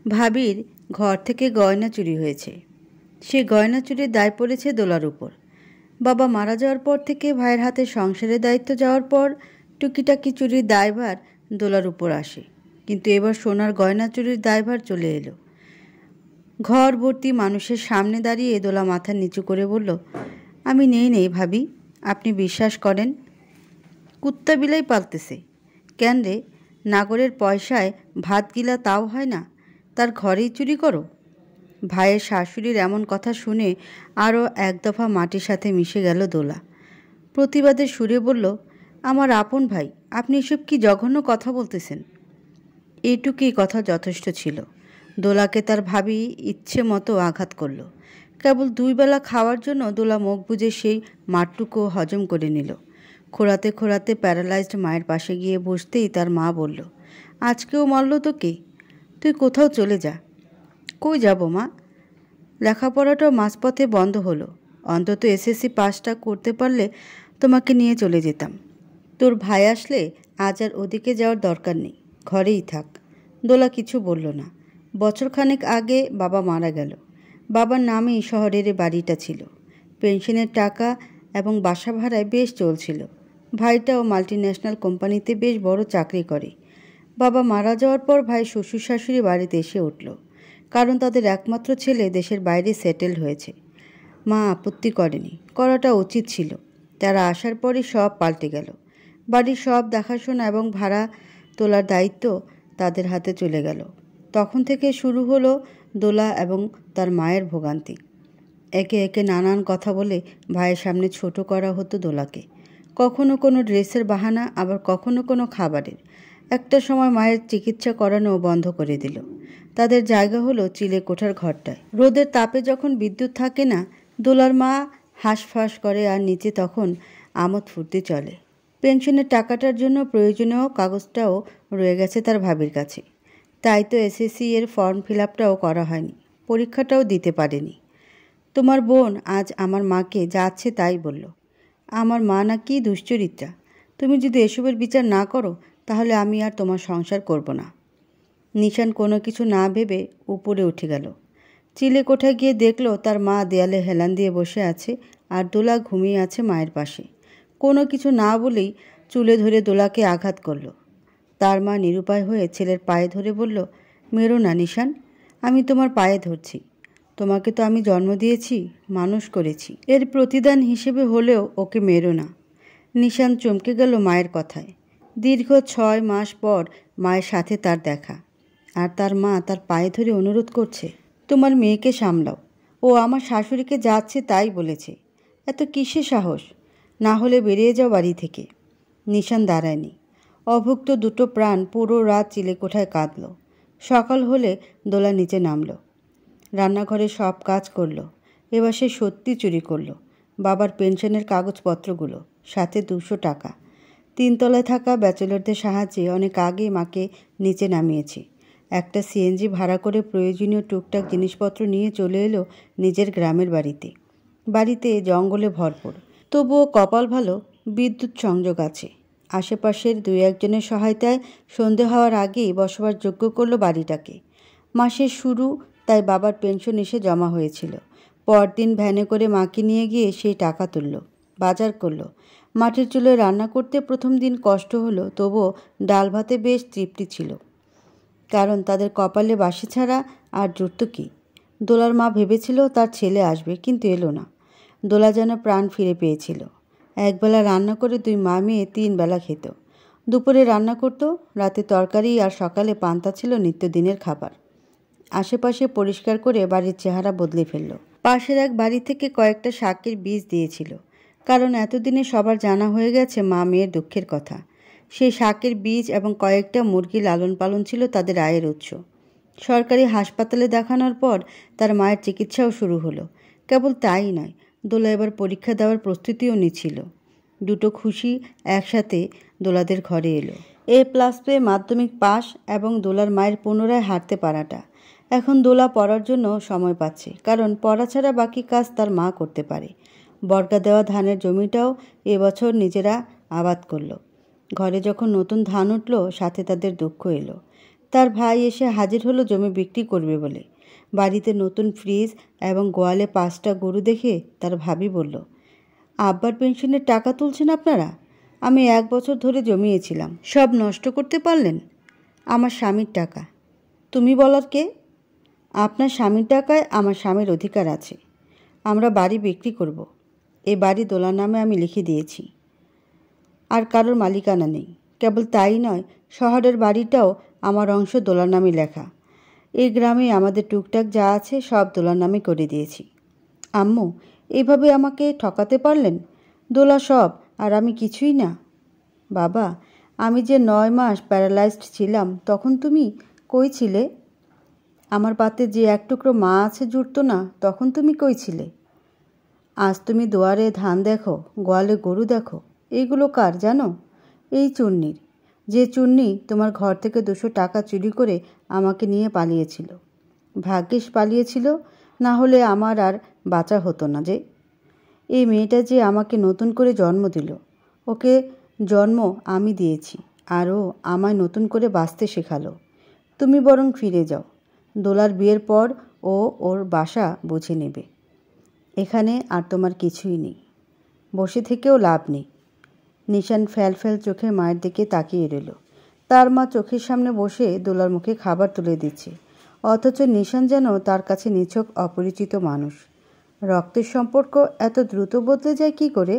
ভাবির ঘর থেকে গয়না চুরি হয়েছে। সে গয়না চুরির দায় পড়েছে দোলার উপর। বাবা মারা যাওয়ার পর থেকে ভাইয়ের হাতে সংসারের দায়িত্ব যাওয়ার পর টুকিটাকি চুরির দায়ভার দোলার উপর আসে। কিন্তু এবার সোনার গয়না চুরির দায়ভার চলে এলো। ঘর ভর্তি মানুষের সামনে দাঁড়িয়ে দোলা মাথা নিচু করে বলল, আমি নেই ভাবি, আপনি বিশ্বাস করেন? কুত্তা বিলাই পালতেছে কেন রে? নাগরের পয়সায় ভাত গিলা তাও হয় না, তার ঘরেই চুরি করো? ভাইয়ের শাশুড়ির এমন কথা শুনে আরও এক দফা মাটির সাথে মিশে গেল দোলা। প্রতিবাদের সুরে বলল, আমার আপন ভাই, আপনি এসব কি জঘন্য কথা বলতেছেন? এইটুকুই কথা যথেষ্ট ছিল। দোলাকে তার ভাবি ইচ্ছে মতো আঘাত করল। কেবল 2 বেলা খাওয়ার জন্য দোলা মুখ বুজে সেই মাঠটুকু হজম করে নিল। খোঁড়াতে খোঁড়াতে প্যারালাইজড মায়ের পাশে গিয়ে বসতেই তার মা বলল, আজকেও মারল তোকে? তুই কোথাও চলে যা। কই যাব মা? লেখাপড়াটাও মাঝপথে বন্ধ হলো। অন্তত এসএসসি পাসটা করতে পারলে তোমাকে নিয়ে চলে যেতাম। তোর ভাই আসলে আজ আর ওদিকে যাওয়ার দরকার নেই, ঘরেই থাক। দোলা কিছু বলল না। বছরখানেক আগে বাবা মারা গেল। বাবার নামেই শহরের বাড়িটা ছিল। পেনশনের টাকা এবং বাসা ভাড়ায় বেশ চলছিল। ভাইটাও মাল্টিন্যাশনাল কোম্পানিতে বেশ বড় চাকরি করে। বাবা মারা যাওয়ার পর ভাই শ্বশুর শাশুড়ি বাড়িতে এসে উঠল, কারণ তাদের একমাত্র ছেলে দেশের বাইরে সেটেলড হয়েছে। মা আপত্তি করেনি, করাটা উচিত ছিল। তারা আসার পরই সব পাল্টে গেল। বাড়ির সব দেখাশোনা এবং ভাড়া তোলার দায়িত্ব তাদের হাতে চলে গেল। তখন থেকে শুরু হলো দোলা এবং তার মায়ের ভোগান্তি। একে একে নানান কথা বলে ভাইয়ের সামনে ছোট করা হতো দোলাকে। কখনো কোনো ড্রেসের বাহানা, আবার কখনো কোনো খাবারের। একটা সময় মায়ের চিকিৎসা করানো বন্ধ করে দিল। তাদের জায়গা হলো চিলে কোঠার ঘরটায়। রোদের তাপে যখন বিদ্যুৎ থাকে না, দোলার মা হাঁসফাঁস করে আর নিচে তখন আমোদ ফুর্তি চলে। পেনশনের টাকাটার জন্য প্রয়োজনীয় কাগজটাও রয়ে গেছে তার ভাবির কাছে। তাই তো এসএসসি এর ফর্ম ফিল আপটাও করা হয়নি, পরীক্ষাটাও দিতে পারেনি। তোমার বোন আজ আমার মাকে যাচ্ছে তাই বলল। আমার মা নাকি দুশ্চরিত্রা। তুমি যদি এসবের বিচার না করো তাহলে আমি আর তোমার সংসার করব না। নিশান কোনো কিছু না ভেবে উপরে উঠে গেল। চিলে কোঠায় গিয়ে দেখল তার মা দেয়ালে হেলান দিয়ে বসে আছে আর দোলা ঘুমিয়ে আছে মায়ের পাশে। কোনো কিছু না বলেই চুলে ধরে দোলাকে আঘাত করল। তার মা নিরুপায় হয়ে ছেলের পায়ে ধরে বলল, মেরো না নিশান, আমি তোমার পায়ে ধরছি। তোমাকে তো আমি জন্ম দিয়েছি, মানুষ করেছি, এর প্রতিদান হিসেবে হলেও ওকে মেরো না। নিশান চমকে গেল মায়ের কথায়। দীর্ঘ 6 মাস পর মায়ের সাথে তার দেখা, আর তার মা তার পায়ে ধরে অনুরোধ করছে, তোমার মেয়েকে সামলাও, ও আমার শাশুড়িকে যাচ্ছে তাই বলেছে। এত কিসের সাহস? না হলে বেরিয়ে যাও বাড়ি থেকে। নিশান দাঁড়ায়নি। অভুক্ত দুটো প্রাণ পুরো রাত চিলেকোঠায় কাঁদল। সকাল হলে দোলা নিচে নামল। রান্নাঘরে সব কাজ করল। এবার সে সত্যি চুরি করল। বাবার পেনশনের কাগজপত্রগুলো, সাথে 200 টাকা। 3 তলায় থাকা ব্যাচেলরদের সাহায্যে অনেক আগে মাকে নিচে নামিয়েছে। একটা সিএনজি ভাড়া করে প্রয়োজনীয় টুকটাক জিনিসপত্র নিয়ে চলে এলো নিজের গ্রামের বাড়িতে। বাড়িতে জঙ্গলে ভরপুর, তবুও কপাল ভালো বিদ্যুৎ সংযোগ আছে। আশেপাশের 2-1 জনের সহায়তায় সন্ধে হওয়ার আগেই বসবাসযোগ্য করলো বাড়িটাকে। মাসের শুরু, তাই বাবার পেনশন এসে জমা হয়েছিল। পরদিন ভ্যানে করে মাকে নিয়ে গিয়ে সেই টাকা তুলল, বাজার করলো। মাটির চুলোয় রান্না করতে প্রথম দিন কষ্ট হলো, তবুও ডাল ভাতে বেশ তৃপ্তি ছিল, কারণ তাদের কপালে বাসি ছাড়া আর জুটত কি। দোলার মা ভেবেছিল তার ছেলে আসবে, কিন্তু এলো না। দোলা যেন প্রাণ ফিরে পেয়েছিল। একবেলা রান্না করে 2 মা মেয়ে 3 বেলা খেত। দুপুরে রান্না করত, রাতে তরকারি, আর সকালে পান্তা ছিল নিত্যদিনের খাবার। আশেপাশে পরিষ্কার করে বাড়ির চেহারা বদলে ফেলল। পাশের এক বাড়ি থেকে কয়েকটা শাকের বীজ দিয়েছিল, কারণ এতদিনে সবার জানা হয়ে গেছে মা মেয়ের দুঃখের কথা। সেই শাকের বীজ এবং কয়েকটা মুরগি লালন পালন ছিল তাদের আয়ের উৎস। সরকারি হাসপাতালে দেখানোর পর তার মায়ের চিকিৎসাও শুরু হলো। কেবল তাই নয়, দোলা এবার পরীক্ষা দেওয়ার প্রস্তুতিও নিচ্ছিল। দুটো খুশি একসাথে দোলাদের ঘরে এলো। A+ পেয়ে মাধ্যমিক পাশ এবং দোলার মায়ের পুনরায় হাঁটতে পারাটা। এখন দোলা পড়ার জন্য সময় পাচ্ছে, কারণ পড়া ছাড়া বাকি কাজ তার মা করতে পারে। বর্গা দেওয়া ধানের জমিটাও এবছর নিজেরা আবাদ করলো। ঘরে যখন নতুন ধান উঠল, সাথে তাদের দুঃখ এলো। তার ভাই এসে হাজির হলো জমি বিক্রি করবে বলে। বাড়িতে নতুন ফ্রিজ এবং গোয়ালে 5টা গরু দেখে তার ভাবি বলল, আব্বার পেনশনের টাকা তুলছেন আপনারা? আমি 1 বছর ধরে জমিয়েছিলাম, সব নষ্ট করতে পারলেন। আমার স্বামীর টাকা, তুমি বলার কে? আপনার স্বামীর টাকায় আমার স্বামীর অধিকার আছে। আমরা বাড়ি বিক্রি করব। এই বাড়ি দোলার নামে আমি লিখে দিয়েছি, আর কারোর মালিকানা নেই। কেবল তাই নয়, শহরের বাড়িটাও আমার অংশ দোলার নামে লেখা। এই গ্রামে আমাদের টুকটাক যা আছে সব দোলার নামে করে দিয়েছি। আম্মু, এইভাবে আমাকে ঠকাতে পারলেন? দোলা সব আর আমি কিছুই না। বাবা, আমি যে 9 মাস প্যারালাইজড ছিলাম তখন তুমি কই ছিলে? আমার পাতে যে 1 টুকরো মাছ জুটতো না তখন তুমি কই ছিলে? আজ তুমি দুয়ারে ধান দেখো, গোয়ালে গরু দেখো, এইগুলো কার জানো? এই চুন্নির। যে চুন্নি তোমার ঘর থেকে 200 টাকা চুরি করে আমাকে নিয়ে পালিয়েছিল। ভাগ্যিস পালিয়েছিল, না হলে আমার আর বাঁচা হতো না। যে এই মেয়েটা যে আমাকে নতুন করে জন্ম দিল, ওকে জন্ম আমি দিয়েছি, আর ও আমায় নতুন করে বাঁচতে শেখালো। তুমি বরং ফিরে যাও। দোলার বিয়ের পর ও ওর বাসা বুঝে নেবে। এখানে আর তোমার কিছুই নেই, বসে থেকেও লাভ নেই। নিশান ফ্যাল চোখে মায়ের দিকে তাকিয়ে রইল। তার মা চোখের সামনে বসে দোলার মুখে খাবার তুলে দিচ্ছে, অথচ নিশান যেন তার কাছে নিছক অপরিচিত মানুষ। রক্তের সম্পর্ক এত দ্রুত বদলে যায় কী করে?